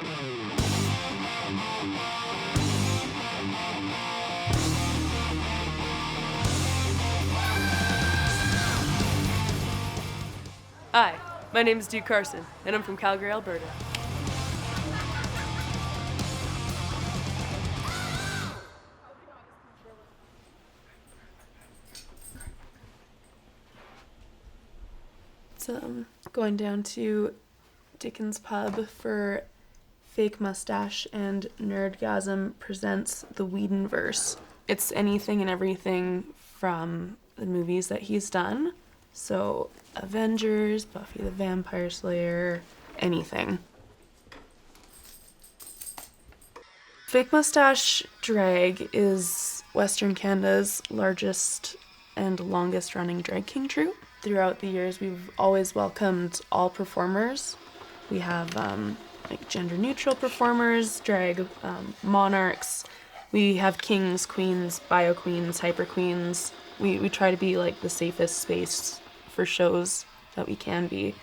Hi, my name is Carson, and I'm from Calgary, Alberta. It's going down to Dickens Pub for Fake Mustache and Nerdgasm presents the Whedonverse. It's anything and everything from the movies that he's done. So Avengers, Buffy the Vampire Slayer, anything. Fake Mustache Drag is Western Canada's largest and longest running drag king troupe. Throughout the years, we've always welcomed all performers. We have gender neutral performers, drag monarchs. We have kings, queens, bio queens, hyper queens. We try to be like the safest space for shows that we can be,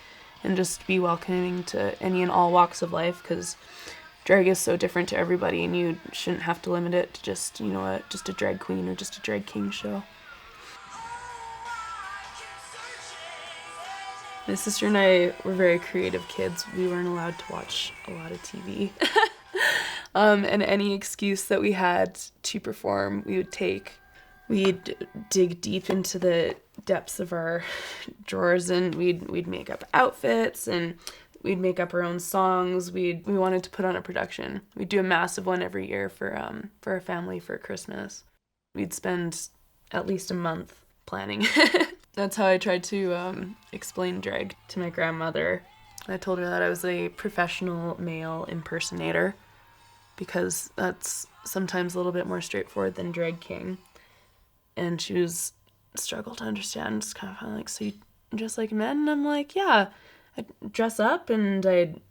and just be welcoming to any and all walks of life, because drag is so different to everybody, and you shouldn't have to limit it to just, just a drag queen or just a drag king show. My sister and I were very creative kids. We weren't allowed to watch a lot of TV. And any excuse that we had to perform, we would take. We'd dig deep into the depths of our drawers, and we'd make up outfits, and we'd make up our own songs. We wanted to put on a production. We'd do a massive one every year for our family for Christmas. We'd spend at least a month planning. That's how I tried to explain drag to my grandmother. I told her that I was a professional male impersonator, because that's sometimes a little bit more straightforward than drag king. And she was struggled to understand. It's kind of like, so you dress like men? And I'm like, yeah, I'd dress up and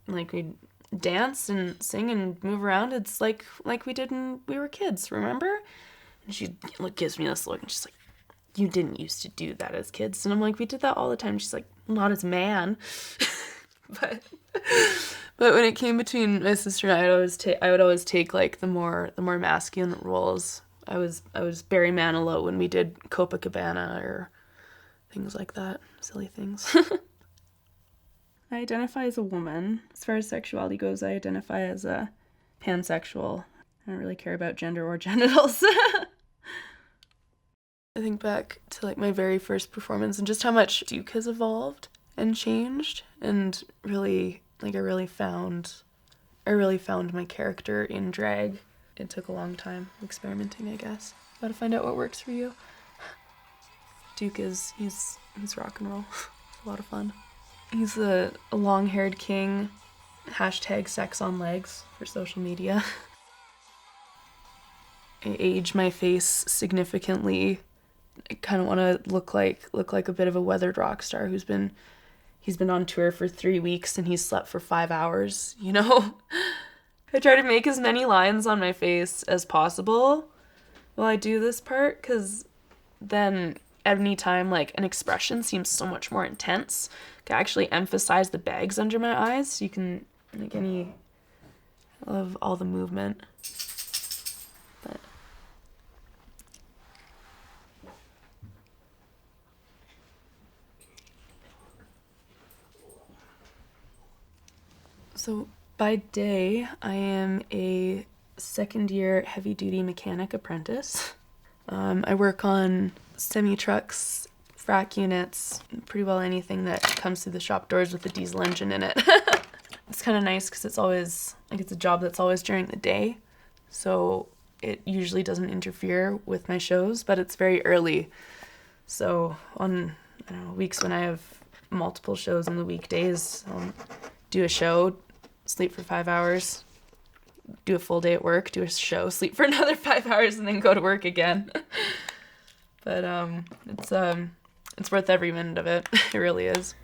we'd dance and sing and move around. It's like we did when we were kids, remember? And she gives me this look, and she's like, you didn't used to do that as kids. And I'm like, we did that all the time. She's like, not as man. but when it came between my sister and I would always take like the more masculine roles. I was Barry Manilow when we did Copacabana or things like that, silly things. I identify as a woman. As far as sexuality goes, I identify as a pansexual. I don't really care about gender or genitals. I think back to like my very first performance and just how much Duke has evolved and changed, and really I really found my character in drag. It took a long time experimenting, I guess. Gotta find out what works for you. Duke he's rock and roll. It's a lot of fun. He's a long-haired king. # sex on legs for social media. I age my face significantly. I kind of want to look like a bit of a weathered rock star he's been on tour for 3 weeks and he's slept for 5 hours, I try to make as many lines on my face as possible while I do this part, because then at any time an expression seems so much more intense. I can actually emphasize the bags under my eyes, so you can I love all the movement. But so by day, I am a second-year heavy-duty mechanic apprentice. I work on semi-trucks, frac units, pretty well anything that comes through the shop doors with a diesel engine in it. It's kind of nice because it's always, it's a job that's always during the day, so it usually doesn't interfere with my shows, but it's very early. So on, weeks when I have multiple shows on the weekdays, I'll do a show, sleep for 5 hours, do a full day at work, do a show, sleep for another 5 hours, and then go to work again. But it's worth every minute of it. It really is.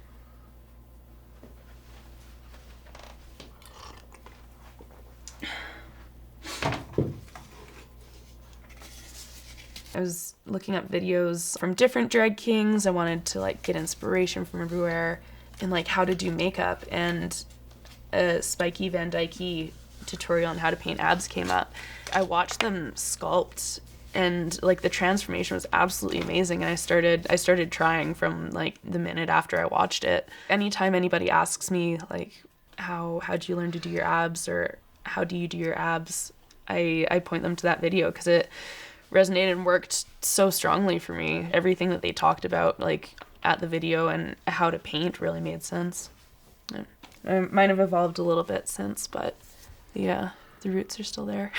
I was looking up videos from different drag kings. I wanted to get inspiration from everywhere and how to do makeup, and a Spiky Van Dyke tutorial on how to paint abs came up, I watched them sculpt, and like the transformation was absolutely amazing. And I started trying from like the minute after I watched it. Anytime anybody asks me like, how'd you learn to do your abs, or how do you do your abs, I point them to that video because it resonated and worked so strongly for me. Everything that they talked about like at the video and how to paint really made sense. I might have evolved a little bit since, but yeah, the roots are still there.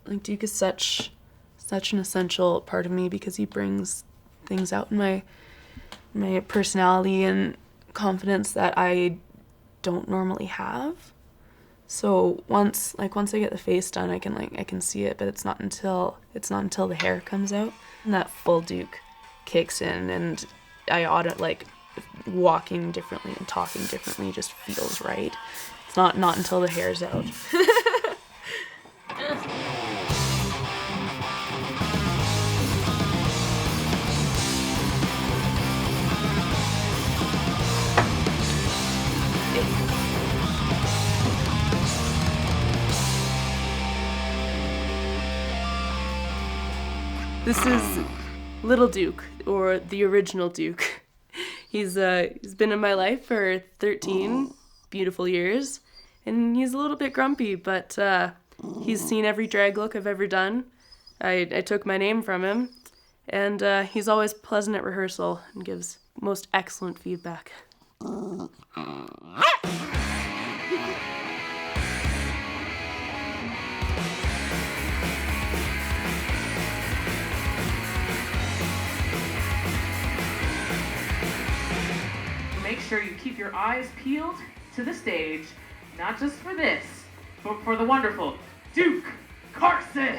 Like Duke is such an essential part of me because he brings things out in my personality and confidence that I don't normally have. So once I get the face done, I can see it, but it's not until the hair comes out and that full Duke kicks in, and walking differently and talking differently just feels right. It's not until the hair's out. This is Little Duke, or the original Duke. He's been in my life for 13 beautiful years, and he's a little bit grumpy, but he's seen every drag look I've ever done. I took my name from him, and he's always pleasant at rehearsal and gives most excellent feedback. Make sure you keep your eyes peeled to the stage, not just for this, but for the wonderful Duke Carson.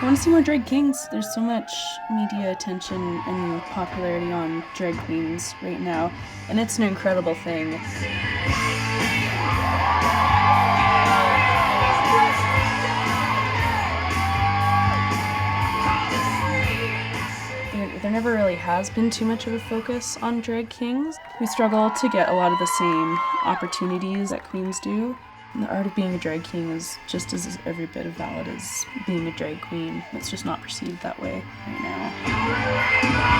I want to see more drag kings. There's so much media attention and popularity on drag queens right now, and it's an incredible thing. There never really has been too much of a focus on drag kings. We struggle to get a lot of the same opportunities that queens do. And the art of being a drag king is just as every bit of valid as being a drag queen. It's just not perceived that way right now.